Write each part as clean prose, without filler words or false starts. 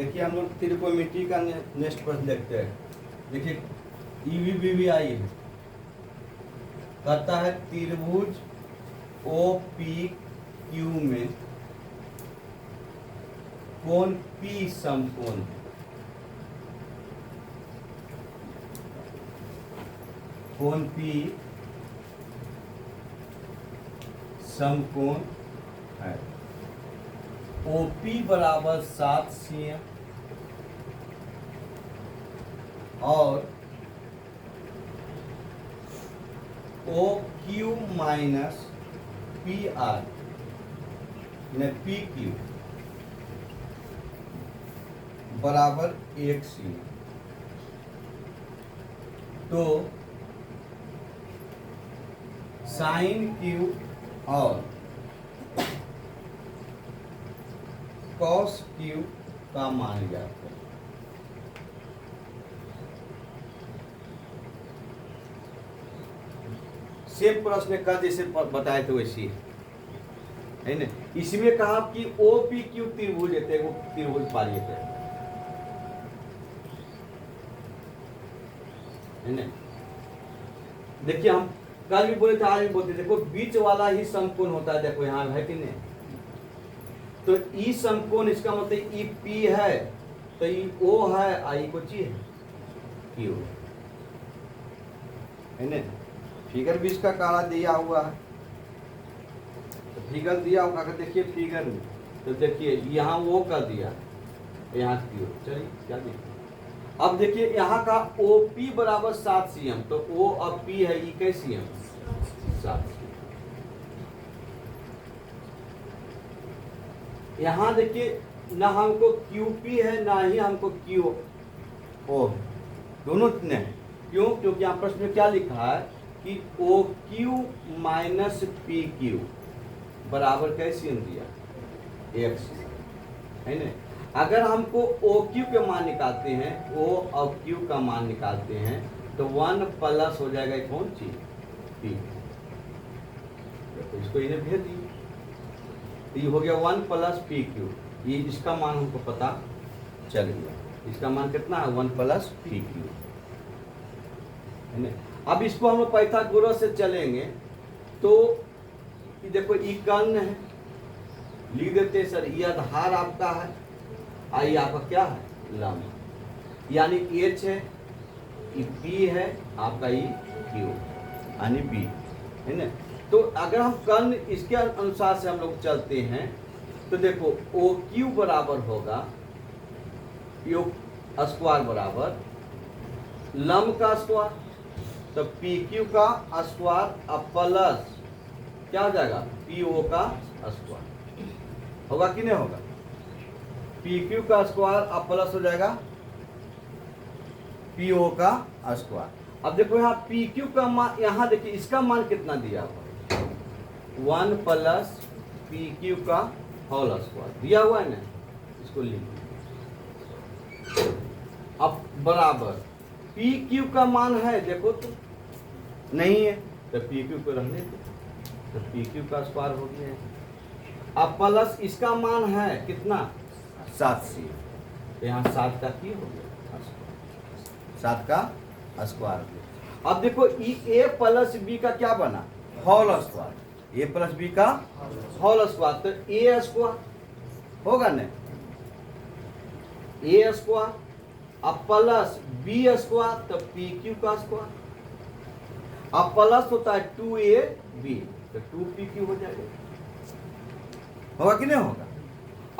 देखिए हम लोग त्रिकोणमिति का नेक्स्ट प्रश्न देखते हैं। देखिए EVBBI है, कहता है त्रिभुज OPQ में कोण P समकोण है। कोण P समकोण है। OP बराबर 7 cm और OQ माइनस PR ने PQ बराबर 1 cm। तो साइन Q और कॉस Q का मान ज्ञात करें। सेम प्रश्न का जैसे बताए थे वैसी है ना। इसमें कहा कि OPQ त्रिभुज है, वो त्रिभुज पारित है ना। देखिए हम कल भी बोले थे, आज भी बोलते, देखो बीच वाला ही समकोण होता है। देखो यहाँ है कि नहीं, तो ई समकोण इसका मतलब ई पी है, तो ई ओ है, आई को ची है, क्यू है ना। फिगर भी इसका काला दिया हुआ है, तो फिगर दिया हुआ अगर देखिए फिगर में, तो देखिए यहाँ वो कर दिया, यहाँ क्यू। चलिए क्या देखिए, अब देखिए यहाँ का OP बराबर 7 cm, तो O अब P है, ई कैसे cm 7 cm। यहाँ देखिए ना हमको QP है ना ही हमको QO है, दोनों ने है। क्यों? क्योंकि यहाँ प्रश्न में क्या लिखा है कि OQ माइनस PQ बराबर कैसे दिया, 1 है ना। अगर हमको OQ के मान निकालते हैं, O और Q का मान निकालते हैं, तो 1 प्लस हो जाएगा कौन चीज, P। तो इसको इन्हें भेज दिए, तो ये हो गया 1 प्लस PQ। ये इसका मान हमको पता चल गया, इसका मान कितना है, 1 प्लस PQ है ना। अब इसको हम लोग पाइथागोरस से चलेंगे, तो देखो ये कर्ण है, लिख देते सर, ये आधार आपका है, आई आपका क्या है, लंब, यानी H है, ये P है आपका, ये Q यानी B है ना। तो अगर हम कर्ण इसके अनुसार से हम लोग चलते हैं, तो देखो OQ बराबर होगा स्क्वायर बराबर लंब का स्क्वायर, तो PQ का स्क्वायर अब प्लस क्या हो जाएगा, PO का स्क्वायर होगा कि नहीं होगा। PQ का स्क्वायर अब प्लस हो जाएगा PO का स्क्वायर। अब देखो यहाँ PQ का मान, यहाँ देखिए इसका मान कितना दिया हुआ, 1 प्लस PQ का होल स्क्वायर दिया हुआ है ना, इसको लिख। अब बराबर PQ का मान है, देखो तो नहीं है, तो PQ को रहने दो, तो PQ का स्क्वायर हो गया है। अब प्लस इसका मान है कितना, 7 cm, तो यहाँ 7 का की हो गया, 7 का स्क्वायर। अब देखो A प्लस B का क्या बना, whole square, A plus B का होल स्क्वायर, तो A स्क्वायर होगा ना, A स्क्वायर अब प्लस B स्क्वायर, तो PQ का स्क्वायर, अब प्लस होता है 2AB, तो 2PQ हो जाएगा, होगा कि नहीं होगा।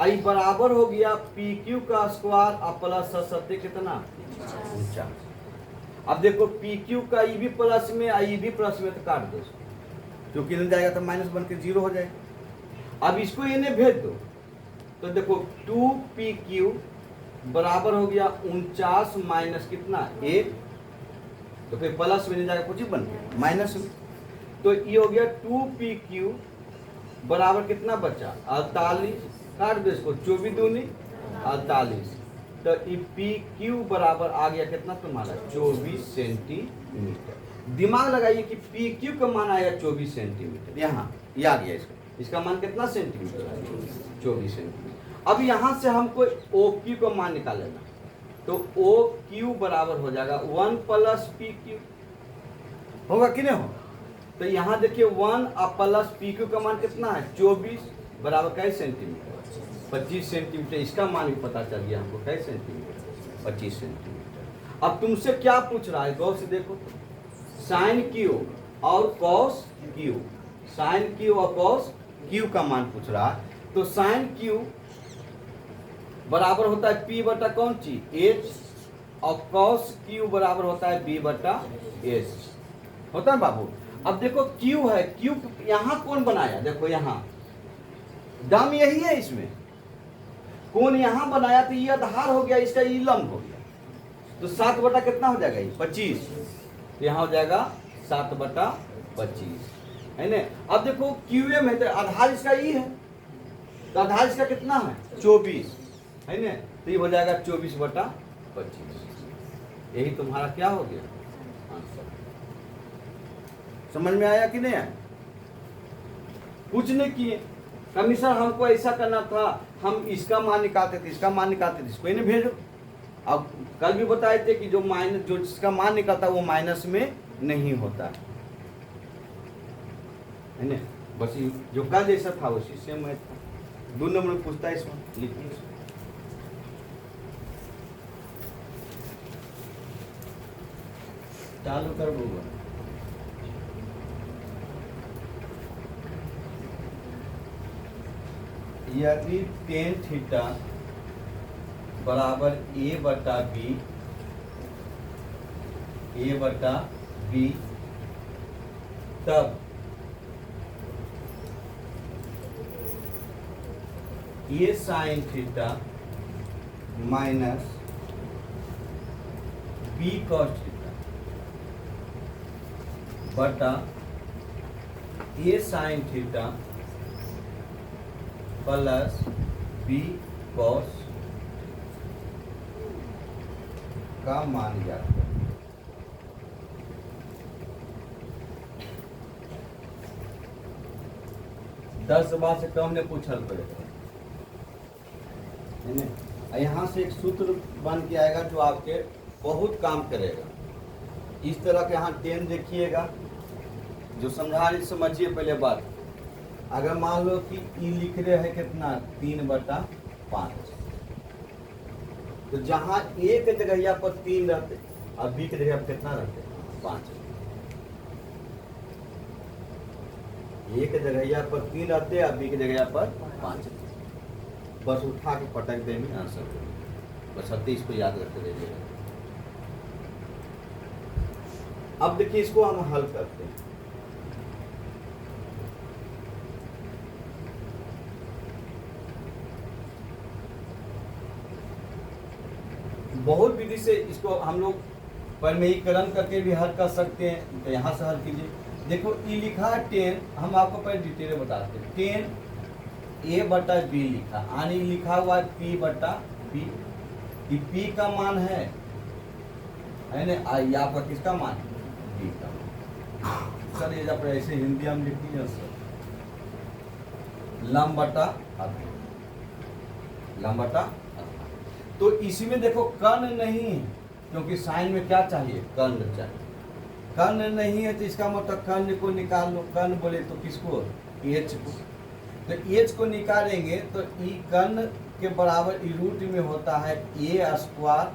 आई बराबर हो गया PQ का स्क्वायर अब प्लस 7 कितना, 49। अब देखो PQ का ई भी प्लस में, आई भी प्लस में, तो काट दो, क्योंकि नहीं जाएगा तो माइनस बन के 0 हो जाएगा। अब इसको इन्हें भेज दो, तो देखो 2PQ बराबर हो गया 49 माइनस कितना 1, तो फिर प्लस में नहीं जाएगा, कुछ ही बन गया माइनस में, तो ये हो गया 2PQ बराबर कितना बचा 48, काट दो इसको, 24 दूनी 48, तो PQ बराबर आ गया कितना तुम्हारा 24 सेंटीमीटर। दिमाग लगाइए कि PQ का मान आया 24 सेंटीमीटर, यहाँ ये आ गया, इसका मान कितना सेंटीमीटर है, 24 सेंटीमीटर। अब यहाँ से हमको ओ क्यू का मान निकाल लेना, तो ओ क्यू बराबर हो जाएगा 1 प्लस पी क्यू, होगा कि नहीं होगा? तो यहाँ देखिए 1 और प्लस पी क्यू का मान कितना है 24 बराबर कै सेंटीमीटर 25 सेंटीमीटर। इसका मान भी पता चल गया हमको कै सेंटीमीटर 25 सेंटीमीटर। अब तुमसे क्या पूछ रहा है गौर से देखो, साइन क्यू और कॉस क्यू, साइन क्यू और कॉस क्यू का मान पूछ रहा है। तो साइन क्यू बराबर होता है पी बटा कौन चीज एच, और कॉस क्यू बराबर होता है बी बटा एच, होता है बाबू। अब देखो क्यू है, क्यू यहाँ कौन बनाया, देखो यहाँ दम यही है, इसमें कौन यहाँ बनाया, तो ये आधार हो गया, इसका ये लंब हो गया, तो 7 बटा कितना हो जाएगा ये 25, तो यहाँ हो जाएगा 7 बटा 25, है ना। अब देखो क्यू एम है, तो आधार इसका ई है, तो आधार इसका कितना है 24, है ना, तो ये हो जाएगा 24 बटा 25। यही तुम्हारा क्या हो गया आंसर। समझ में आया कि नहीं आया? कुछ नहीं किए, कभी सर हमको ऐसा करना था, हम इसका मान निकालते थे, इसका मान निकालते थे, इसको इन्हें भेजो। अब कल भी बताए थे कि जो माइनस, जो जिसका मान निकलता है वो माइनस में नहीं होता है ना। बस जो कल जैसा था उसी से मैं था। 2 नंबर में पूछता है, इसमें लिखिए, चालू कर दूंगा। यदि टेन थीटा बराबर ए बटा बी तब a sine theta minus b cos theta बटा a sine theta plus b cos का मान ज्ञात करें। दस बार से कम ने पूछल पड़ेगा, है ना। यहाँ से एक सूत्र बन के आएगा जो आपके बहुत काम करेगा। इस तरह के यहाँ 10 देखिएगा, जो समझा रही समझिए पहले बात। अगर मान लो कि ई लिख रहे हैं कितना 3 बटा 5, तो जहाँ ए के जगह पर 3 रहते और बी के जगह पर कितना रहते 5, ए के जगह पर 3 रहते और बी के जगह पर 5, बस उठा के पटक देंगे आंसर, बस 38 को याद रखते रहिएगा। अब देखिए इसको हम हल करते हैं। बहुत विधि से इसको हम लोग परिमेयीकरण करके भी हल कर सकते हैं, तो यहाँ से हल कीजिए। देखो ई लिखा है 10, हम आपको पहले डिटेल में बताते हैं। 10 ए बटा बी लिखा, यानी लिखा हुआ है पी बटा बी, पी का मान है ना, ये आपका किसका मान है बी का मान। सर ये जब ऐसे हिंदी हम लिख दीजिए सर, लंब बटा आधा, लंब बटा आधा। तो इसी में देखो कर्ण नहीं है, क्योंकि साइन में क्या चाहिए कर्ण चाहिए, कर्ण नहीं है तो इसका मतलब कर्ण को निकाल लो। कर्ण बोले तो किसको एच को, तो एच को निकालेंगे तो ई कर्ण के बराबर ई रूट में होता है ए स्क्वायर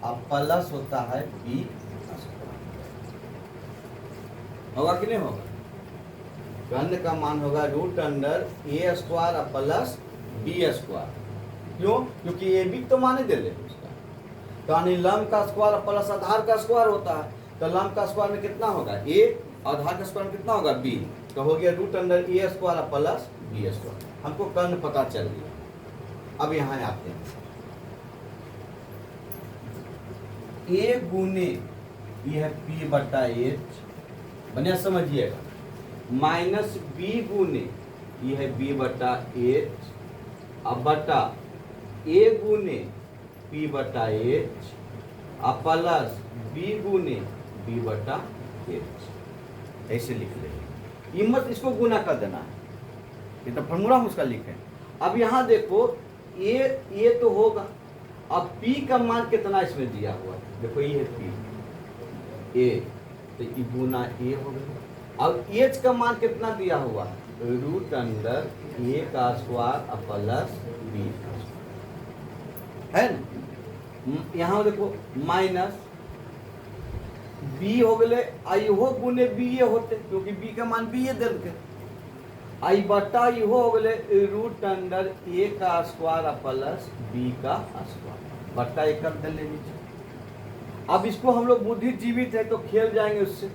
और प्लस होता है बी स्क्वायर, होगा कि नहीं होगा? कर्ण का मान होगा रूट अंडर ए स्क्वायर और प्लस बी स्क्वायर। क्यों? क्योंकि ए बी तो माने दे ले उसका, तो यानी लंब का स्क्वायर प्लस आधार का स्क्वायर होता है, तो लंब का स्क्वायर में कितना होगा ए, आधार का स्क्वायर में कितना होगा बी, तो हो गया रूट अंडर ए स्क्वायर प्लस बी स्क्वायर। हमको कर्ण पता चल गया। अब यहाँ आते हैं, ए गुने ये है पी बटा एच, बढ़िया समझिएगा, माइनस बी गुने ये है बी बटा एच, अब बटा ए गुने पी बटा एच और प्लस बी गुने बी बटा एच, ऐसे लिख लेंगे। मत इसको गुना कर देना है, ये तो फॉर्मूला हम उसका लिखे। अब यहाँ देखो ए तो होगा। अब पी का मान कितना इसमें दिया हुआ है, देखो ये है पी, ए तो ये गुना ए हो गया। अब एच का मान कितना दिया हुआ है, रूट अंडर ए का स्क्वायर प्लस बी का स्क्वायर है ना। यहाँ देखो माइनस बी हो गए, आई हो गुने बी ए होते, क्योंकि बी का मान बी ए दे के, आई बटा ई हो गए रूट अंडर ए का स्क्वायर प्लस बी का स्क्वायर बटा एक कर दे नीचे। अब इसको हम लोग बुद्धिजीवित है तो खेल जाएंगे उससे।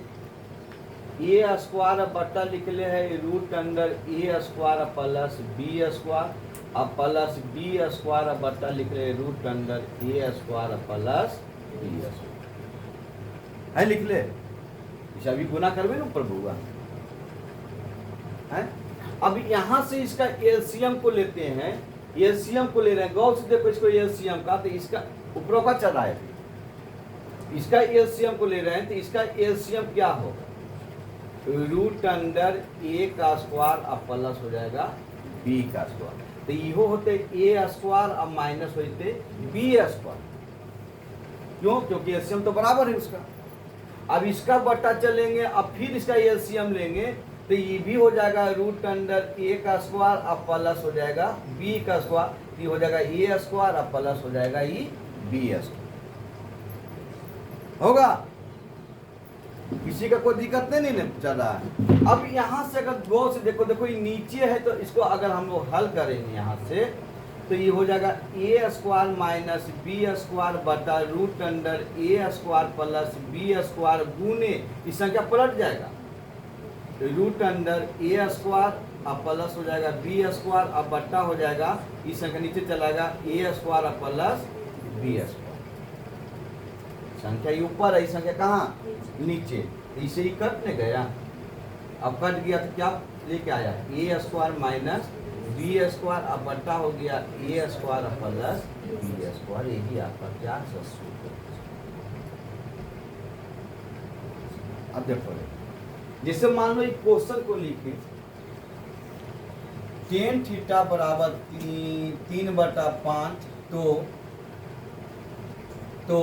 ए स्क्वायर बटा लिख ले है रूट अंडर ए स्क्वायर प्लस बी स्क्वायर अब प्लस बी स्क्वायर बटा लिख ले रूट अंडर ए स्क्वायर प्लस बी स्क्वायर है, लिख ले। इसे अभी गुना करवे ना ऊपर बुआ है। अब यहां से इसका एलसीएम को लेते हैं, एलसीएम को ले रहे हैं, गौर से देखो इसको एलसीएम का, तो इसका ऊपर का चल रहा है, इसका एलसीएम को ले रहे हैं तो इसका एलसीएम क्या होगा, रूट अंडर ए का स्क्वायर अब प्लस हो जाएगा बी का स्क्वायर, तो यो होते ए स्क्वायर अब माइनस होते बी स्क्वायर। क्यों, क्योंकि एलसीएम तो बराबर है उसका। अब इसका बटा चलेंगे, अब फिर इसका एलसीएम लेंगे तो ये भी हो जाएगा रूट अंडर ए का स्क्वायर अब प्लस हो जाएगा बी का स्क्वायर, ये हो जाएगा ए स्क्वायर अब प्लस हो जाएगा ये बी स्क्वायर होगा। किसी का कोई दिक्कत नहीं चल रहा है। अब यहाँ से अगर गौर से देखो, देखो ये नीचे है तो इसको अगर हम लोग हल करेंगे यहाँ से तो ये हो जाएगा ए स्क्वायर माइनस बी स्क्वायर बटा रूट अंडर ए स्क्वायर प्लस बी स्क्वायर गुने इस संख्या पलट जाएगा, रूट अंडर ए स्क्वायर अब प्लस हो जाएगा बी स्क्वायर अब बट्टा हो जाएगा इस संख्या नीचे चलाएगा ए स्क्वायर अब प्लस बी स्क्वायर। संख्या ऊपर है, संख्या कहाँ नीचे, इसे ही कटने गया। अब कट गया तो क्या लेके आया, ए स्क्वायर माइनस बी स्क्वायर अब बट्टा हो गया ए स्क्वायर प्लस बी स्क्वायर, यही आपका क्या सूत्र। अब देखो जैसे मान लो एक क्वेश्चन को लिखे, टेन थीटा बराबर 3/5 तो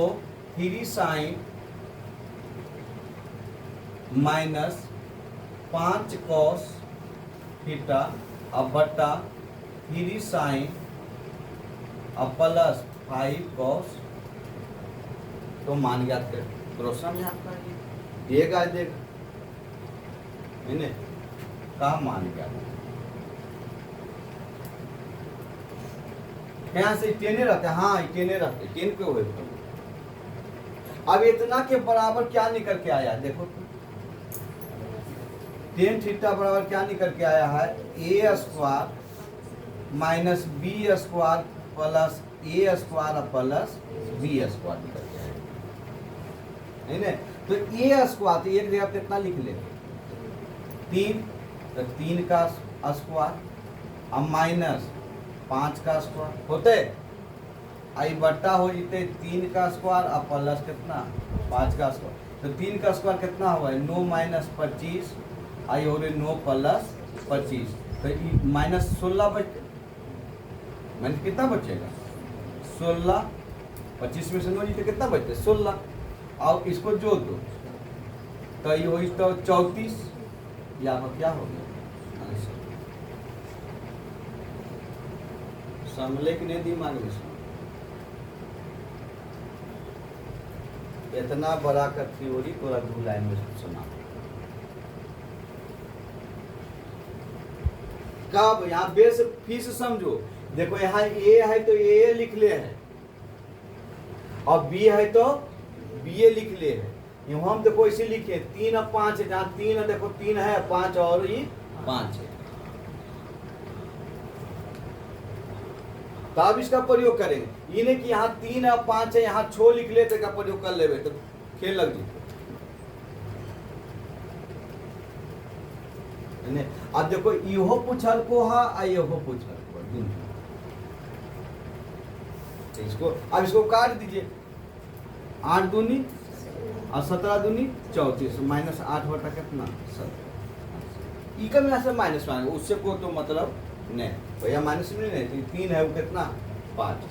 3 साइन माइनस 5 कॉस थीटा अब बटा 3 साइन अब प्लस 5 कॉस, तो मान ज्ञात कर क्वेश्चन में आपका ये देगा का मान ज्ञात यहाँ से टेने रहते, हाँ टेने रहते, टेन क्यों हुए। अब इतना के बराबर क्या निकल के आया, देखो टेन थीटा बराबर क्या निकल के आया है, a square minus b square plus a square plus b square निकल के आया है ना। तो ए स्क्वायर तो एक जगह कितना लिख ले 3, तो 3 का स्क्वायर अब माइनस 5 का स्क्वायर होते आई बट्टा हो जाते 3 का स्क्वायर अब प्लस कितना 5 का स्क्वायर, तो 3 का स्क्वायर कितना हुआ है 9 माइनस 25 आई हो रही 9 प्लस 25, तो माइनस 16 बचे, माइनस कितना बचेगा 16, 25 में से 9 जीते कितना बचते 16, और इसको जोड़ दो तो ये हुई तो 34, यहाँ पर क्या हो गया समले कि नहीं दिमाग में इतना बड़ा का थ्योरी पूरा 2 लाइन में सुना। कब यहाँ बेस फिर से समझो, देखो यहाँ ए है तो ए लिख ले है और बी है तो बी ए लिख ले है। हम देखो इसे लिखे 3 और 5 है, जहाँ 3 है देखो 3 है 5 और ये 5 है, तब इसका प्रयोग करेंगे। ये नहीं कि यहाँ 3 और 5 है यहाँ 6 लिख ले तो इसका प्रयोग कर ले तो खेल लग जी। अब देखो इहो पूछल को है आ इहो पूछल को, इसको अब इसको काट दीजिए, 8 दूनी और 17 दूनी 34 माइनस 8 बटा कितना 17, इका में से माइनस माइनस उससे को तो मतलब नहीं भैया माइनस में नहीं, 3 है वो कितना 5।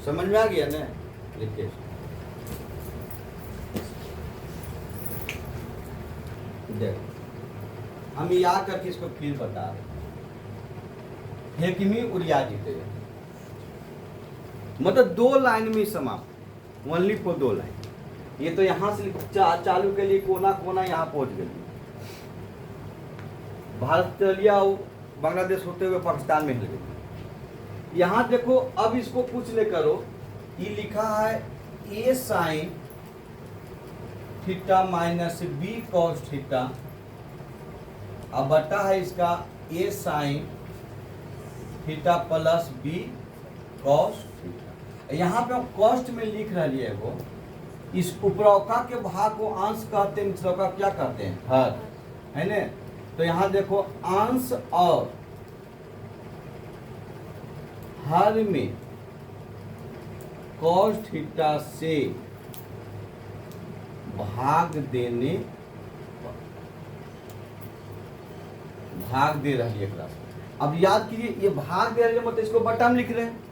समझ में आ गया ना? लिखिए। देखो हम याद करके इसको फिर बता रहे। हेकमी उड़िया जीते, मतलब 2 लाइन में समाप्त, ओनली फॉर 2 लाइन। ये तो यहाँ से चालू के लिए कोना कोना यहाँ पहुँच गई। भारत चलिया बांग्लादेश होते हुए पाकिस्तान में हिल गई। यहाँ देखो अब इसको कुछ नहीं करो, ये लिखा है a sine theta minus b cos theta, अब बटा है इसका a sine theta plus b cos theta. यहाँ पे हम कॉस्ट में लिख रही है वो, इस उपरौका के भाग को अंश कहते हैं, निचलौका क्या कहते हैं? हर, है ना? तो यहाँ देखो अंश और हर में कॉस थीटा से भाग देने, भाग दे रही है क्लास। अब याद कीजिए, ये भाग दे रही है मतलब इसको बटा में लिख रहे हैं।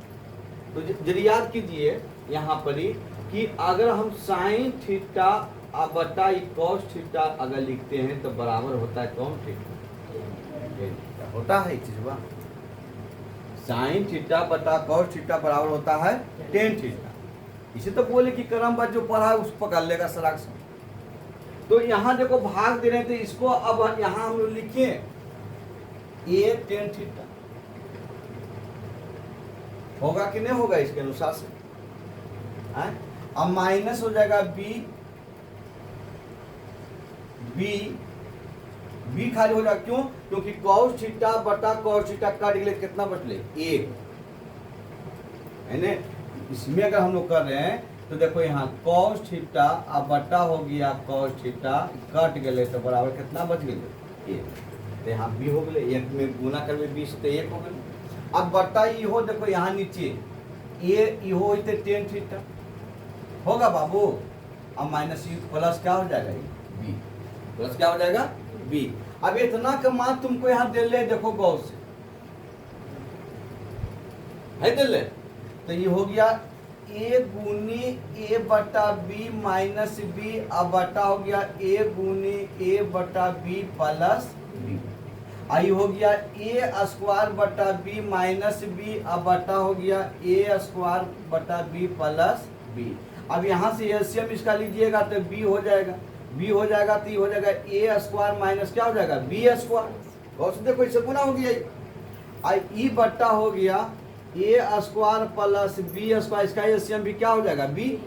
तो जरा याद कीजिए यहाँ पर ही कि अगर हम साइन थीटा बटा कॉस थीटा अगर लिखते हैं तो बराबर होता है कौन थीटा? होता है चीज, साइन थीटा बटा कॉस थीटा बराबर होता है टेन थीटा। इसे तो बोले कि क्रमबद्ध जो पढ़ा है उसको पकड़ लेगा सराग से। तो यहाँ देखो भाग दे रहे थे इसको, अब यहाँ हम लोग लिखे ए टेन थीटा, होगा कि नहीं होगा इसके अनुसार से? अब माइनस हो जाएगा बी, बी खाली हो जाएगा, क्यों? क्योंकि कॉस थीटा बटा कॉस थीटा काट गए कितना बचले? 1, है ना? इसमें अगर हम लोग कर रहे हैं तो देखो यहाँ कॉस थीटा अब बटा हो गया कॉस थीटा, कट गए तो बराबर कितना बच गए? 1। तो यहाँ बी हो गए, 1 में गुना करवे 20 तो 1 हो गए। अब बटा ई हो, देखो यहाँ नीचे ए हो टेन थीटा होगा बाबू। अब माइनस प्लस क्या हो जाएगा? बी प्लस क्या हो जाएगा? बी। अब इतना का मान तुमको यहाँ दे ले, देखो गौर से है दे ले, तो ये हो गया ए गुनी ए बटा बी माइनस बी, अब बटा हो गया ए गुनी ए बटा बी प्लस बी। आई हो गया ए स्क्वायर बटा बी माइनस बी, अब बटा हो गया ए स्क्वायर बटा बी प्लस बी। अब यहाँ से एलसीएम इसका लीजिएगा तो बी हो जाएगा, बी हो जाएगा तो ये हो जाएगा ए स्क्वायर माइनस क्या हो जाएगा? B square. और देखो इससे गुना हो गया, आई ई बट्टा हो गया ए स्क्वायर प्लस बी स्क्वायर, इसका एलसीएम भी क्या हो जाएगा? बी।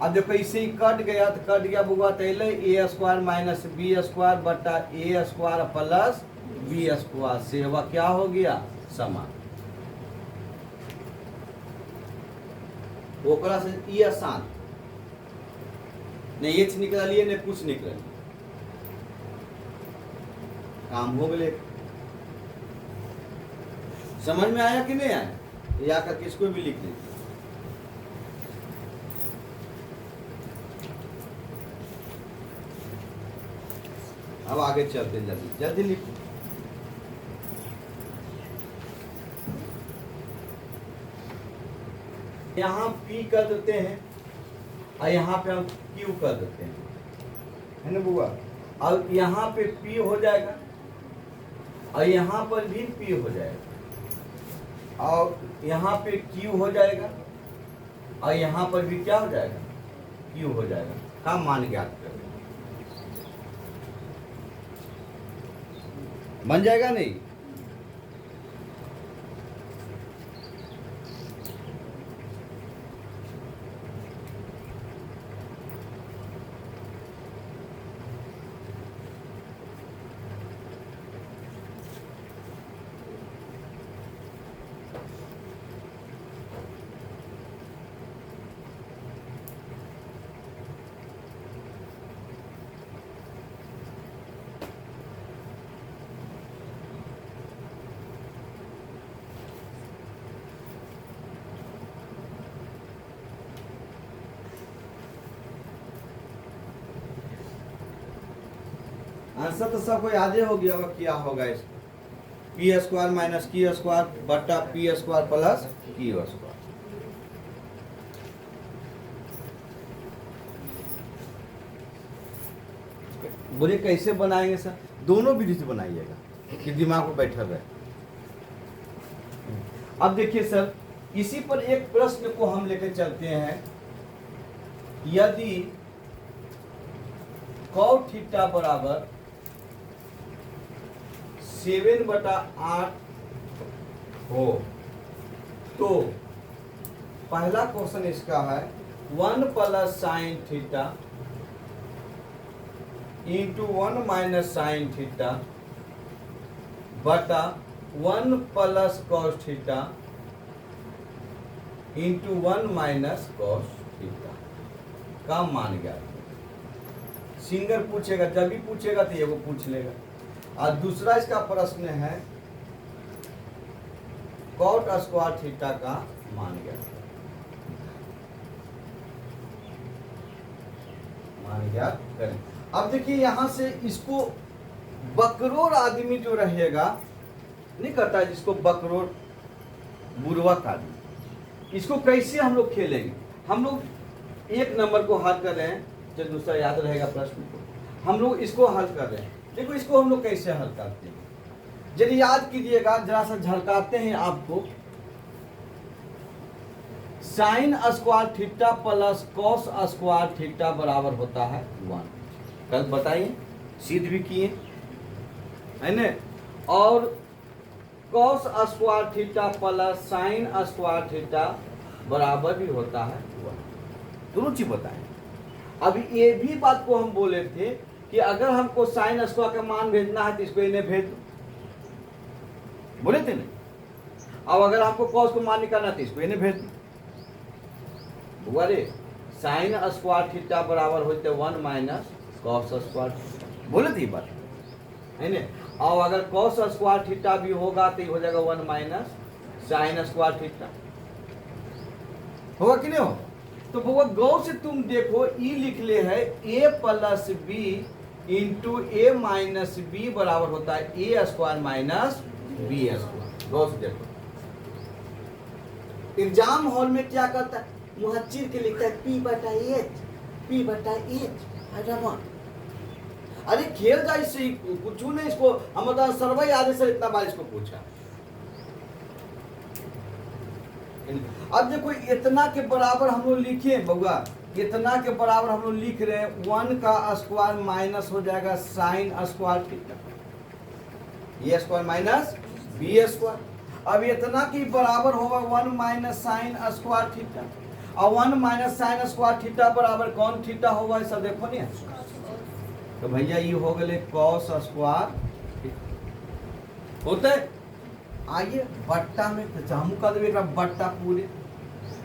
अब देखो इसे ही कट गया तो कट गया बुआ, तो ए स्क्वायर माइनस बी स्क्वायर बट्टा ए स्क्वायर प्लस बी स्क्वायर से वह क्या हो गया? समान। ओकरा से ई आसान नहीं, एच निकला लिए नहीं कुछ निकल, काम हो गए। समझ में आया कि नहीं आया? या करके इसको भी लिख लें। अब आगे चलते जल्दी जल्दी लिखो। यहाँ P कर देते हैं और यहाँ पे हम Q कर देते हैं, है ना बुआ? और यहाँ पे P हो जाएगा और यहाँ पर भी P हो जाएगा और यहाँ पे Q हो जाएगा और यहाँ पर भी क्या हो जाएगा? Q हो जाएगा। का मान ज्ञात कर बन जाएगा नहीं? आंसर तो सबको याद हो गया होगा, क्या होगा इसको? P square minus q square बटा p square plus q square. बोले कैसे बनाएंगे सर? दोनों विधि से बनाइएगा कि दिमाग में बैठा रहे। अब देखिए सर, इसी पर एक प्रश्न को हम लेकर चलते हैं। यदि cos थीटा बराबर 7/8 हो तो पहला क्वेश्चन इसका है 1 plus sine theta into 1 minus sine theta बटा 1 plus cos theta into 1 minus cos theta का मान गया। सिंगल पूछेगा, जब भी पूछेगा तो ये वो पूछ लेगा। और दूसरा इसका प्रश्न है कॉट स्क्वायर थीटा का मान ज्ञात करें। अब देखिए यहां से इसको बकरोर आदमी जो रहेगा नहीं करता है, जिसको बकरोर बुर्बक आदमी, इसको कैसे हम लोग खेलेंगे? हम लोग एक नंबर को हल कर रहे हैं, जो दूसरा याद रहेगा प्रश्न को, हम लोग इसको हल कर रहे हैं। देखो इसको हम लोग कैसे हल करते हैं, यदि याद कीजिएगा, जरा सा झलकाते हैं आपको। Sign square theta plus cos square theta बराबर होता है 1। कल बताइए, सिद्ध भी किए है न। और cos square theta plus sign square theta बराबर भी होता है 1। दोनों चीज बताएं। अब ये भी बात को हम बोले थे कि अगर हमको साइन स्क्वायर का मान भेजना है तो इसको इन्हें भेज दो, बोले थे नहीं। अब अगर हमको कॉस को मान निकालना तो इसको इन्हें भेज दो। बोले साइन स्क्वायर थीटा बराबर होते 1 माइनस कॉस स्क्वायर, बोले थे ये बात है ना। और अगर कॉस स्क्वायर थीटा भी होगा तो ये हो जाएगा 1 माइनस साइन स्क्वायर थीटा, होगा कि नहीं हो? तो वो गौर से तुम देखो, ई लिख ले है ए प्लस बी इंटू ए माइनस बी बराबर होता है a square minus b square. गौर से देखो, एग्जाम हॉल में क्या करता है, मुँह चीर के लिखता है P/H, P/H। अरे खेल जा इससे, कुछ नहीं। इसको हम बता सर्वे आदि से इतना बार इसको पूछा। अब देखो इतना के बराबर हम लोग लिखे बउआ, इतना के बराबर हम लोग लिख रहे हैं 1 का स्क्वायर माइनस हो जाएगा साइन स्क्वायर थीटा, ये स्क्वायर माइनस बी स्क्वायर। अब इतना के बराबर होगा 1 माइनस साइन स्क्वायर थीटा, और 1 माइनस साइन स्क्वायर थीटा बराबर कौन थीटा होगा ऐसा देखो नहीं। तो भैया ये हो गए कॉस स्क्वायर होते। आइए बट्टा में जामू का देगा बट्टा पूरे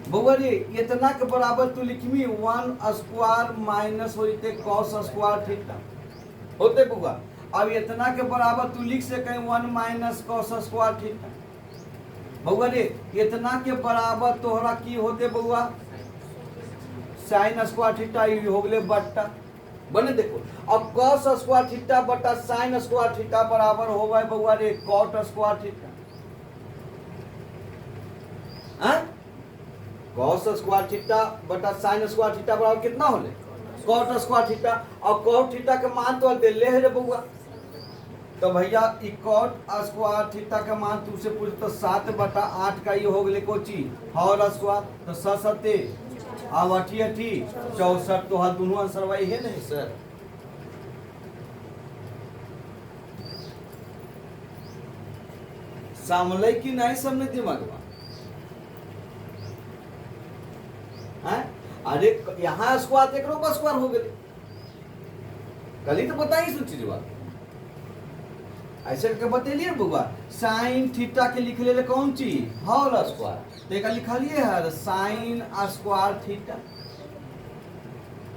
बउआ रे, इतना के बराबर तू लिखमी 1 स्क्वायर माइनस हो जते कॉस स्क्वायर थीटा होते बउआ। अब इतना के बराबर तू लिख सके 1 माइनस कॉस स्क्वायर थीटा बउआ रे। इतना के बराबर तोहरा की होते बउआ साइन स्क्वायर थीटा, ये हो गए बट्टा बने। देखो अब कॉस स्क्वायर थीटा बटा साइन स्क्वायर थीटा बराबर हो गए बउआ रे cot square theta. Cos square theta बटा साइन स्क्वायर थीटा बराबर कितना होले कॉट स्क्वायर थीटा। और कॉट थीटा के मान तो दे ले रे बउआ। तो भैया ई कॉट स्क्वायर थीटा का मान तुझसे पूछ तो 7/8 का ये हो गए कोची हॉर स्क्वायर। तो 7 अब 8 64 तो हाथ दोनों आंसर वही है नहीं सर। सामले की नहीं समझ दिमाग में है। अरे यहाँ स्क्वायर एक रो स्क्वायर हो गए, कल ही तो बताई सुन चीज बात ऐसे करके बतेलिए बुआ। साइन थीटा के लिख ले कौन चीज हॉल स्क्वायर, तो एक लिखा लिए है साइन स्क्वायर थीटा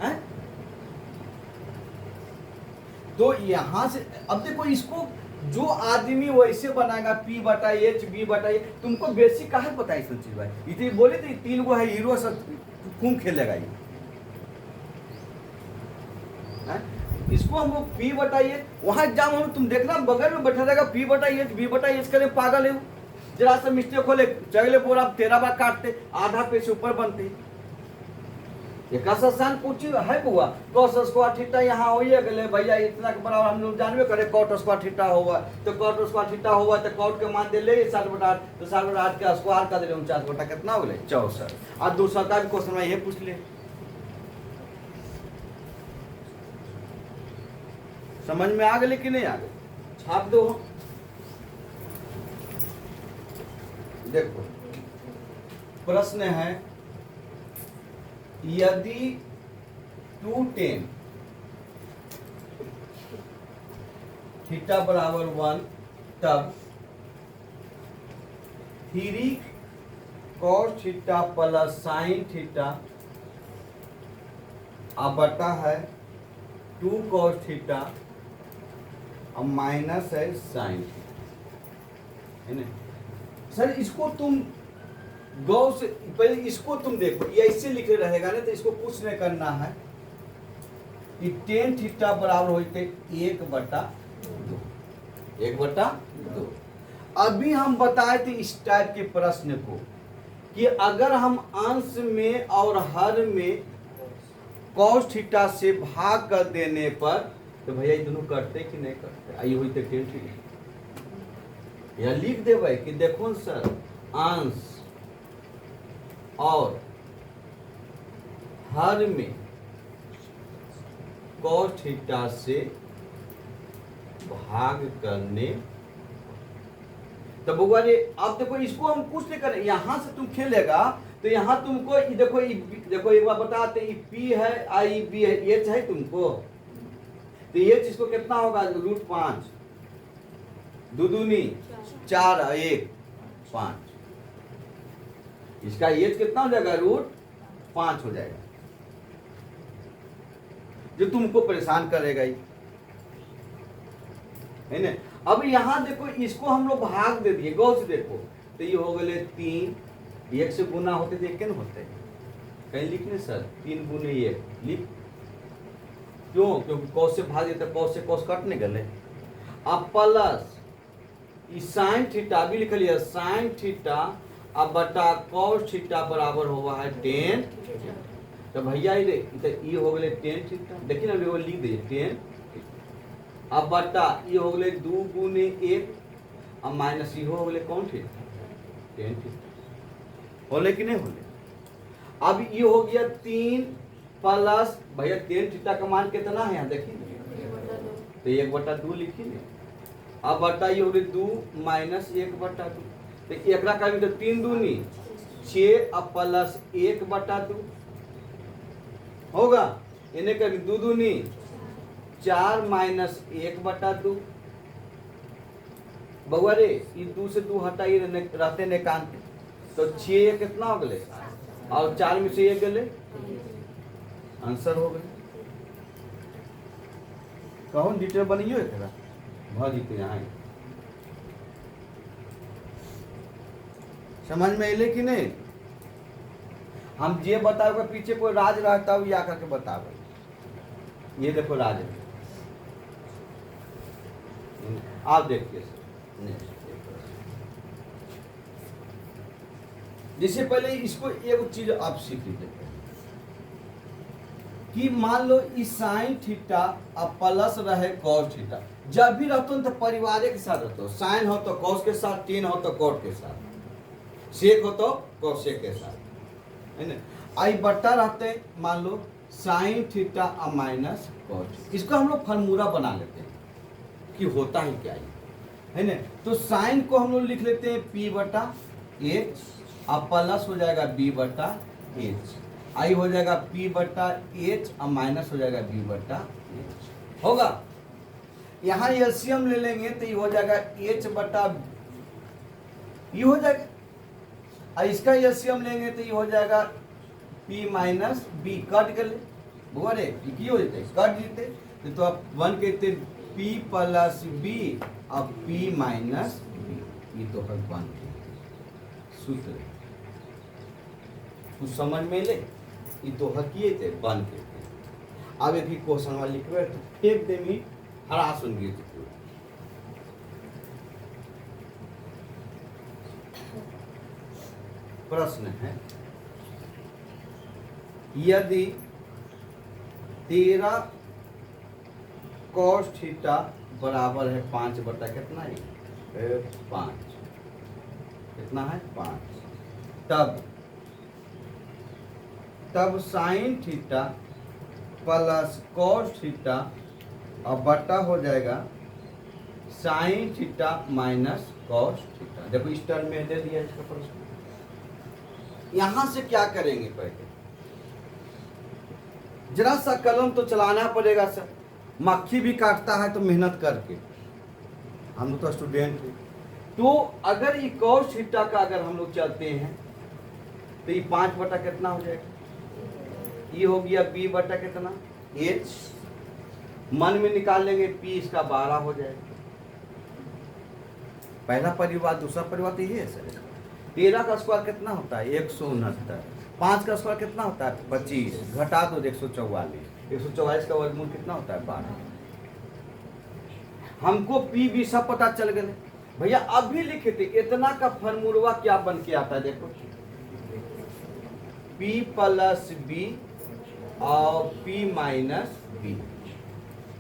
है। तो यहां से अब देखो इसको जो आदमी वैसे बनाएगा P/H B/H। तुमको बेसिक काहे पता है सब चीज भाई, इतनी बोले तो 3 गो है हीरो सब खूब खेलेगा ये। इसको हम लोग पी बटा एच, वहां एग्जाम हम तुम देखना बगल में बैठा रहेगा पी बटा एच बी बटा एच करे, पागल है वो। जरा सा मिस्टेक हो ले चगले बोरा 13 बार काटते, आधा पे से ऊपर बनते। एक आसान पूछी है बुआ, कॉस स्क्वायर थीटा यहाँ हो गए भैया इतना के बराबर हम लोग जानबे करे कॉट स्क्वायर थीटा हुआ, तो कॉट स्क्वायर थीटा हुआ तो कॉट के मान दे ले 7/8, तो 7/8 के स्क्वायर कर दे 49 बटा कितना हो गए 64। आज दूसरा का भी क्वेश्चन में ये पूछ ले, समझ में आ गए कि नहीं आ गए, छाप दो। देखो प्रश्न है, यदि 2tan थीटा बराबर 1 तब 3 cos theta plus sin theta अब बटा है 2 cos थीटा और माइनस है sin थीटा। सर इसको तुम गौर से पहले इसको तुम देखो, ये ऐसे लिखे रहेगा ना तो इसको कुछ नहीं करना है कि tan थीटा बराबर होते 1/2, 1/2। अभी हम बताए थे इस टाइप के प्रश्न को कि अगर हम अंश में और हर में cos थीटा से भाग कर देने पर तो भैया ये दोनों करते कि नहीं करते, आइए होते tan थीटा। यह लिख देवे कि देखो सर अंश और हर में cos थीटा से भाग करने, तो बुआ जी अब देखो इसको हम कुछ नहीं करें, यहां से तुम खेलेगा तो यहां तुमको देखो देखो एक बार बताते पी है आई बी है एच है तुमको, तो एच इसको कितना होगा √5, 2 दूनी 4 1 5, इसका एच कितना हो जाएगा √5 हो जाएगा, जो तुमको परेशान करेगा ही है ना। अब यहां देखो इसको हम लोग भाग दे दिए, गौर से देखो तो ये हो गए 3, 1 से गुना होते थे क्या होते कहीं लिखने सर 3 गुने 1 लिख, क्यों क्योंकि cos से भाग देते cos से cos कटने गए। अब प्लस sin थीटा भी लिख लिया, sin थीटा अब बटा cos थीटा बराबर हुआ है tan, तो भैया ये हो गए tan थीटा, देखिए ना वो लिख दीजिए tan, अब बटा ये हो गए 2 गुने 1 अब माइनस ये हो गए कौन थीटा tan थीटा, होले कि नहीं होले। अब ये हो गया 3 प्लस भैया tan थीटा का मान कितना है यहाँ देखिए, तो 1/2 लिखिए, अब बटा ये हो गए 2 माइनस 1/2, तो एकरा का भी तो 3 दूनी 6 अब प्लस 1/2 होगा, इन्हें का भी 2 दूनी 4 माइनस 1/2। बउआ रे ये 2 से 2 हटाइए रहते ने कांते, तो 6 कितना हो गए और 4 में से 1 गए, आंसर हो गए। कहो डिटेल बनियो एकरा भाजी यहाँ समझ में अले कि नहीं। हम जे बताओगे पीछे कोई राज रहता हो या करके बताओगे, ये देखो राज है, आप देखिए जिससे पहले इसको एक चीज आप सीख लीजिए कि मान लो इस साइन थीटा अब प्लस रहे कॉस थीटा, जब भी रहते हो तो परिवार के साथ रहते हो, साइन हो तो कॉस के साथ, टेन हो तो कॉट के साथ, सेक हो तो कॉसेक के साथ, है ना। आई बट्टा रहते मान लो साइन थीटा और माइनस कॉट, इसको हम लोग फॉर्मूला बना लेते हैं कि होता ही क्या है ना। तो साइन को हम लोग लिख लेते हैं p/h, अब प्लस हो जाएगा b/h, आई हो जाएगा p/h और माइनस हो जाएगा b/h होगा। यहाँ एलसीएम ले लेंगे तो ये हो जाएगा h/, ये हो जाएगा, और इसका एलसीएम लेंगे तो ये हो जाएगा p माइनस b, कट गए बुआ रे की हो जाते कट जीते, तो आप 1 कहते p प्लस b अब p माइनस b, ये तो है 1 सूत्र, कुछ समझ में ले, ये तो हकीकत है 1 कहते। अब एक ही क्वेश्चन वाला लिखबे तो फेंक दे मी हरा सुन गई। प्रश्न है यदि 13 cos थीटा बराबर है 5 बटा कितना है 5, कितना है 5, तब sign theta plus cos theta और बटा हो जाएगा sign theta minus cos theta. देखो इस टर्म में दे दिया इसका प्रश्न। यहां से क्या करेंगे, पहले जरा सा कलम तो चलाना पड़ेगा सर, मक्खी भी काटता है तो मेहनत करके, हम लोग तो स्टूडेंट हैं। तो अगर ये कॉस थीटा का अगर हम लोग चलते हैं तो ये 5 बटा कितना हो जाएगा, ये हो गया b बटा कितना h, मन में निकाल लेंगे p इसका 12 हो जाएगा। पहला परिवार, दूसरा परिवार तो ये है सर। 13 का स्क्वायर कितना होता है 169, 5 का स्क्वायर कितना होता है 25, घटा दो 144, 144 का वर्गमूल कितना होता है 12। हमको p भी सब पता चल गए भैया। अभी लिखे थे इतना का फॉर्मूला क्या बन के आता है, देखो p प्लस b और p माइनस b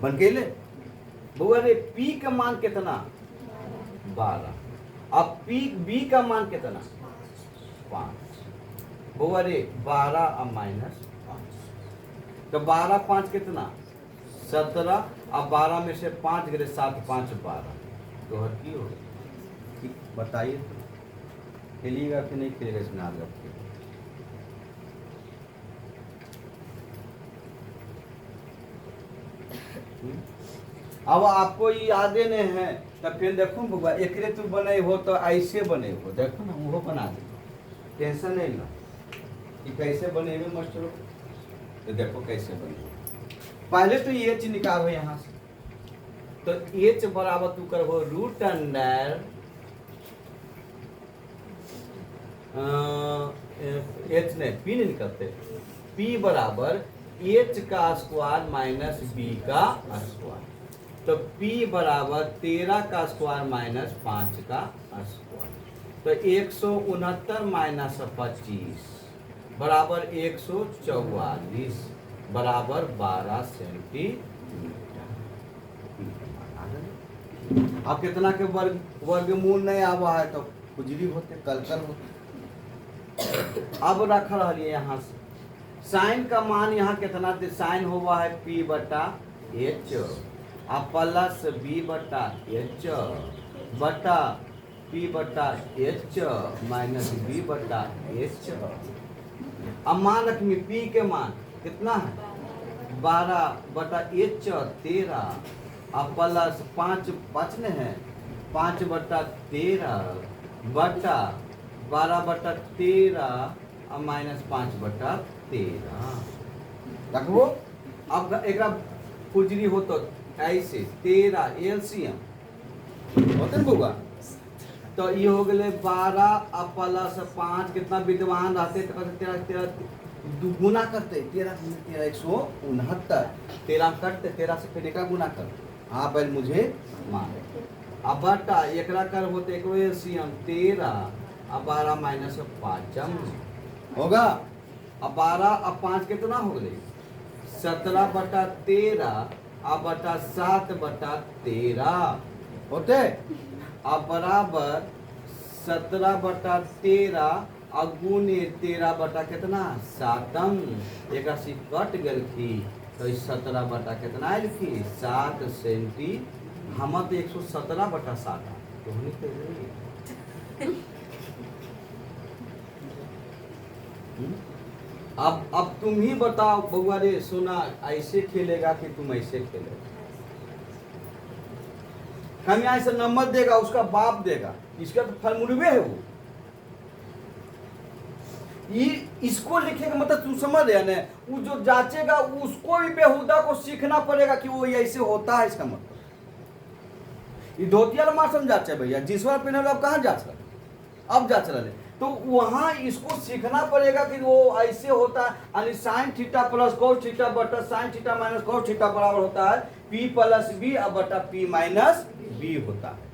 बन के ले। बुआ रे p का मान कितना 12, अब b का मान कितना 5। बुआ रे 12 और माइनस 5, तो 12 5 कितना 17, अब 12 में से 5 गए 7 5 12, तो हर की हो। बताइए तो खेलिएगा कि नहीं खेलिएगा इसमें आगे आपके। अब आपको ये यादें नहीं है तो फिर देखो बुआ एकरे तू बने हो तो ऐसे बने हो, देखो ना वो बना दे, टेंशन नहीं लो कि कैसे बने हुए मास्टरों, तो देखो कैसे बने। पहले तो ये चीज निकालो यहाँ से, तो एच बराबर तू करो रूट अंडर एच नहीं पी नहीं निकलते, पी बराबर एच का स्क्वायर माइनस बी का स्क्वायर, तो p बराबर 13 का स्क्वायर माइनस 5 का स्क्वायर, तो 169 माइनस 25 बराबर 144 बराबर 12 सेंटीमीटर। अब कितना के वर्गमूल नहीं आवा है तो कुछ भी होते कलकल होते। अब रख रही यहाँ से साइन का मान यहाँ कितना दे, साइन हुआ है p बटा एच अब प्लस b बटा एच बटा p बटा एच माइनस b बटा एच। अब मान रखिए p के मान कितना है 12 बटा एच 13, अब प्लस 5 बचने हैं 5 बटा 13 बटा 12 बटा 13 और माइनस 5 बटा 13 रखो। अब एक कुजरी हो तो ऐसे 13 एलसीएम होते बुआ, तो ये हो गए 12 अब प्लस 5 कितना विद्वान रहते 13 गुना करते 13 169, 13 कटते 13 से फिर एक गुना करते। हाँ पहले मुझे मान अब बटा एक कर होते एक एलसीएम 13 अब 12 माइनस 5 होगा। अब 12 अब 5 कितना हो गए 17 बटा 13 अब बटा 7 बटा 13 होते, अब बराबर 17 बटा 13 और गुने 13 बटा कितना 7, एक कट गल थी तो 17 बटा कितना आयल थी 7 सेंटी। हम तो 117 बटा 7 तो होनी चाहिए। अब तुम ही बताओ बउआ रे सोना ऐसे खेलेगा कि तुम ऐसे खेलेगा। हम यहाँ से नंबर देगा उसका बाप देगा, इसका तो फॉर्मूले है वो। ये इसको लिखेगा मतलब तू समझ रहे ना, वो जो जांचेगा उसको भी बेहुदा को सीखना पड़ेगा कि वो ऐसे होता है। इसका मतलब ये धोतिया मार समझाचे भैया जिस बार पहने अब कहाँ जांच रहे, अब जांच रहे तो वहां इसको सीखना पड़ेगा कि वो ऐसे होता है, यानी sine theta plus cos theta बटा sine theta minus cos theta बराबर होता है पी प्लस बी अब बटा पी माइनस बी होता है।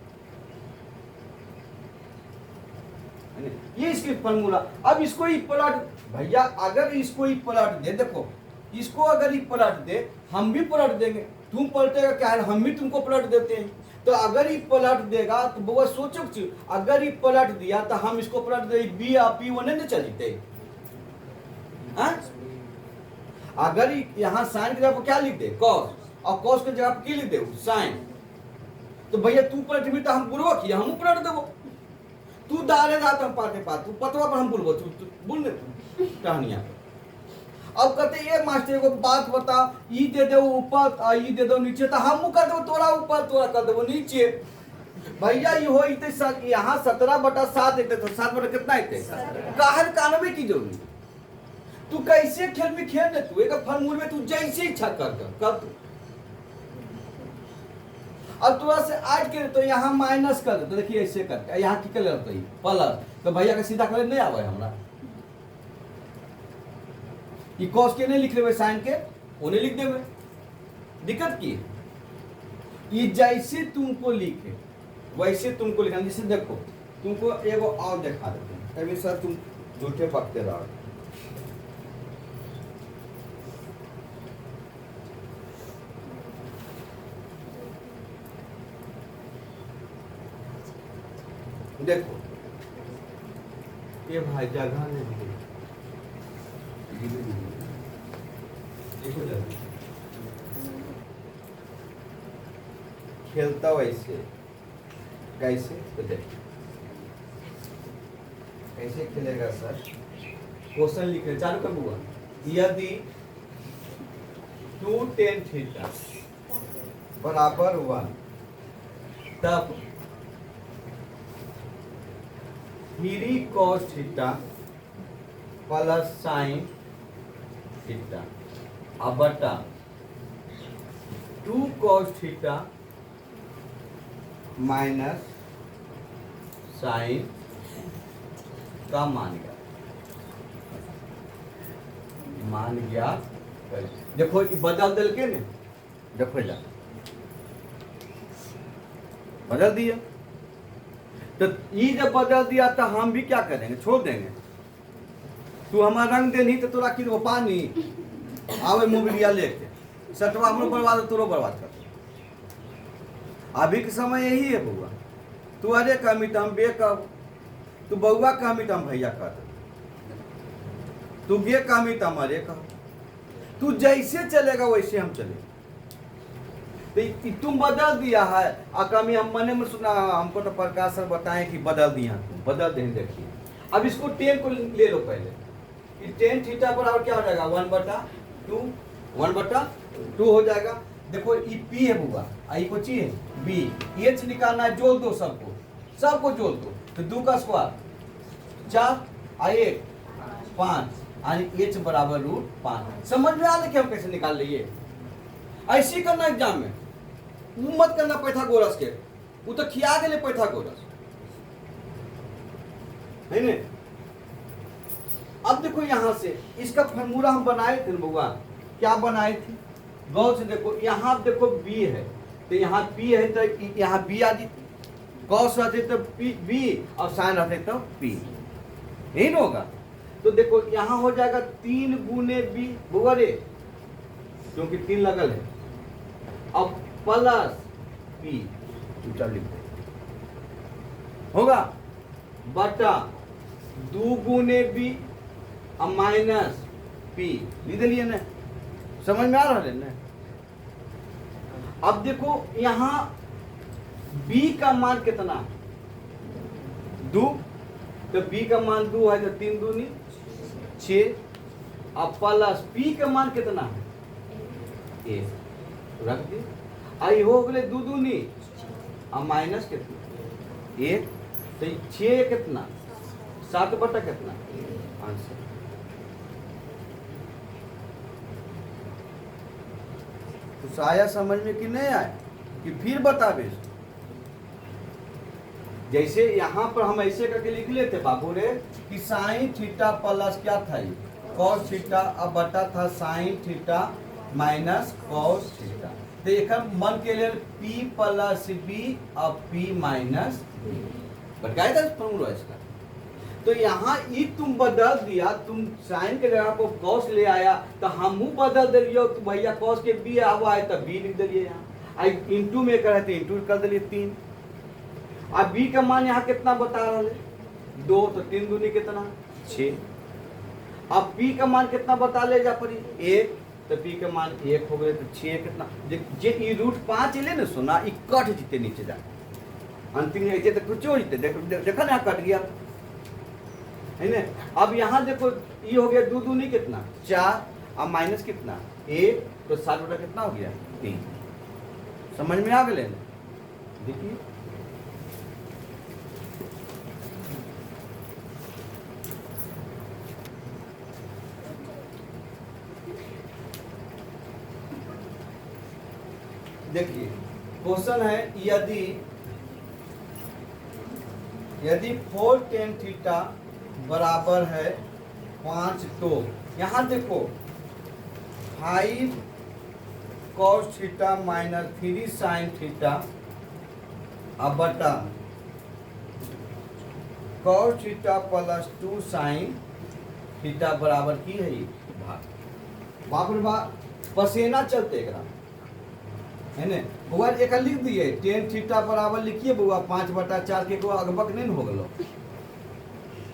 ये इसकी फॉर्मूला। अब इसको ही पलट भैया, अगर इसको ही पलट दे, देखो इसको अगर ही पलट दे, हम भी पलट देंगे, तुम पलटेगा क्या है, हम भी तुमको पलट देते हैं। तो अगर ही पलट देगा तो वो सोचो, अगर ही पलट दिया तो हम इसको पलट दे, बी आ पी वन नहीं चलते। अगर यहाँ साइन की जगह क्या लिख दे कॉस, और कॉस की जगह की लिख दे साइन, तो भैया तू पलट भी तो हम बुलवा किया, हम पलट देवो। तू दारे रात हम पाते पात, तू पतवा पर हम बुलबो, तू बोल दे तू कहानियां। अब कहते ये मास्टर को बात बता, ई दे दो ऊपर आ ई दे दो नीचे, तो हम कर दो तोरा ऊपर, तोरा कर दो नीचे। भैया ये हो इतने यहाँ 17/7 इतने, तो 7 बटा कितना इतने काहर कानवे की जरूरी। तू कैसे खेल में खेल दे, तू एक फॉर्मूले में तू जैसे इच्छा कर तू। अब थोड़ा से ऐड करे तो यहाँ माइनस कर दे, तो देखिए ऐसे करके यहाँ की कर प्लस, तो भैया का सीधा कर नहीं आवे हमरा। ये कॉस के नहीं लिख रहे साइन के, उन्हें लिख देवे, दिक्कत की। ये जैसे तुमको लिखे वैसे तुमको लिखना। जैसे देखो तुमको एगो और दिखा देते हैं, अभी सर तुम झूठे पकते रहो। देखो ये भाई जगह नहीं, देखो जगह खेलता वैसे कैसे, तो देखो कैसे खेलेगा सर। क्वेश्चन लिखे चालू कर बुआ, यदि 2 tan थीटा बराबर 1 तब 3 cos theta plus sine theta अब बटा 2 cos थीटा माइनस साइन का मान गया। देखो बदल दिल के ने, देखो जा बदल दिया, तो ये जब बदल दिया तो हम भी क्या करेंगे, छोड़ देंगे। तू हमारा रंग दे नहीं तो तोरा की पानी आवे मोबिलिया लेके सटवा हमरो बर्बाद, तोरो बर्बाद कर। अभी के समय यही है बउआ, तू अरे कहमी तो हम बे कह, तू बउआ कहमी तो हम भैया कर, तू बे कहमी तो हम अरे कह। तू जैसे चलेगा वैसे हम चले। तो तुम बदल दिया है अकामी, हम मने में सुना, हमको तो प्रकाश सर बताएं कि बदल दिया, तुम बदल दें। देखिए अब इसको 10 को ले लो पहले, कि tan थीटा बराबर क्या हो जाएगा 1/2, 1/2 हो जाएगा। देखो ये P है बुआ, आई को चाहिए B, H निकालना है, जोड़ दो सबको जोड़ दो, तो 2 का स्क्वायर 4 और 1 5 यानी H बराबर √5। समझ में आ रहा कि हम कैसे निकाल लिए, ऐसे करना एग्जाम में, वो मत करना पाइथागोरस के, वो तो खिया गए पाइथागोरस है ना। अब देखो यहां से इसका फॉर्मूला हम बनाए थे बउआ, क्या बनाए थे गौर से देखो। यहाँ देखो B है तो यहाँ P है, तो यहाँ B आ जाती, कॉस रहते तो B और साइन रहते तो P, यही ना होगा। तो देखो यहाँ हो जाएगा 3 गुने B बुआ रे, क्योंकि 3 लगल है, अब प्लस P लिख दे होगा बटा 2 गुने B और माइनस P लिख दिए ना, समझ में आ रहा है ना। अब देखो यहाँ B का मान कितना 2, तो B का मान 2 है, तो 3 दूनी 6, अब प्लस P का मान कितना है 1, रख दी। आई हो गए 2 दूनी और माइनस कितना 1, तो 6 कितना 7 बटा कितना आंसर। तो आया समझ में कि नहीं आया, कि फिर बता बे। जैसे यहाँ पर हम ऐसे करके लिख लेते बाबू रे कि साइन थीटा प्लस क्या था ये कॉस थीटा, अब बटा था sign theta minus cos theta. तो एक मन के लिए P प्लस बी अब P माइनस बी बट गया था फॉर्मूला इसका। तो यहाँ ई तुम बदल दिया, तुम साइन के जगह को कॉस ले आया तो हम बदल दिलियो तो भैया कॉस के बी आवा है तब बी लिख दिलिए यहाँ। अब इंटू में करे तो इंटू कर दिलिए 3। अब बी का मान यहाँ कितना बता रहा है 2, तो 3 दूनी कितना 6। अब पी का मान कितना बता ले जा पड़ी 1, तो पी का मान 1 हो गए तो 6 कितना जे ई रूट 5 ले ना सोना ई कट जीते नीचे जा अंतिम में ऐसे तो कुछ हो जीते देखा ना कट गया है ना। अब यहाँ देखो ये हो गया 2 दूनी कितना 4, अब माइनस कितना 1, तो 7 बटा कितना हो गया 3। समझ में आ गए देखिए। देखिए क्वेश्चन है यदि 4 tan थीटा बराबर है 5, तो यहाँ देखो 5 cos theta minus 3 sin theta अब बटा cos theta plus 2 sin theta बराबर की है ये भाग। बाप रे बाप पसीना चलते एकरा है ना। बुआ एक लिख दिए tan थीटा बराबर लिखिए बुआ 5/4 के को अगबक नहीं हो गलो।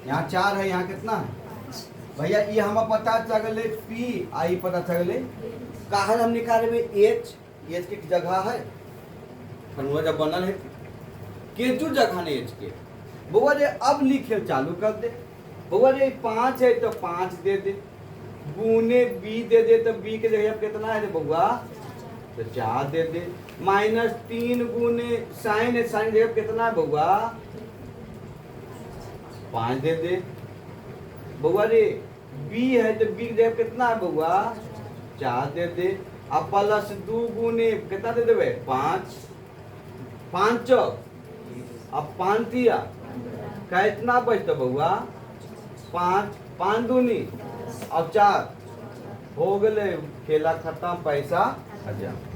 यहाँ 4 है, यहाँ कितना है भैया ये हम पता चले P आई पता चले कहा हम निकाले में H की जगह है फॉर्मूला जब बनल है के जो जगह ने H के। बुआ रे अब लिखे चालू कर दे। बुआ रे 5 है तो 5 दे दे, गुने B दे दे तो B के जगह कितना है बुआ तो 4 दे दे, माइनस 3 गुने साइन है, साइन जगह कितना है बउआ 5 दे दे। बउआ रे बी है तो बी जगह कितना है बउआ 4 दे दे। अब प्लस 2 गुने कितना दे देवे 5, 5 अब 5 दिया कितना बचता बउआ 5, 5 दूनी अब 4 हो गए, खेला खत्म, पैसा 1000।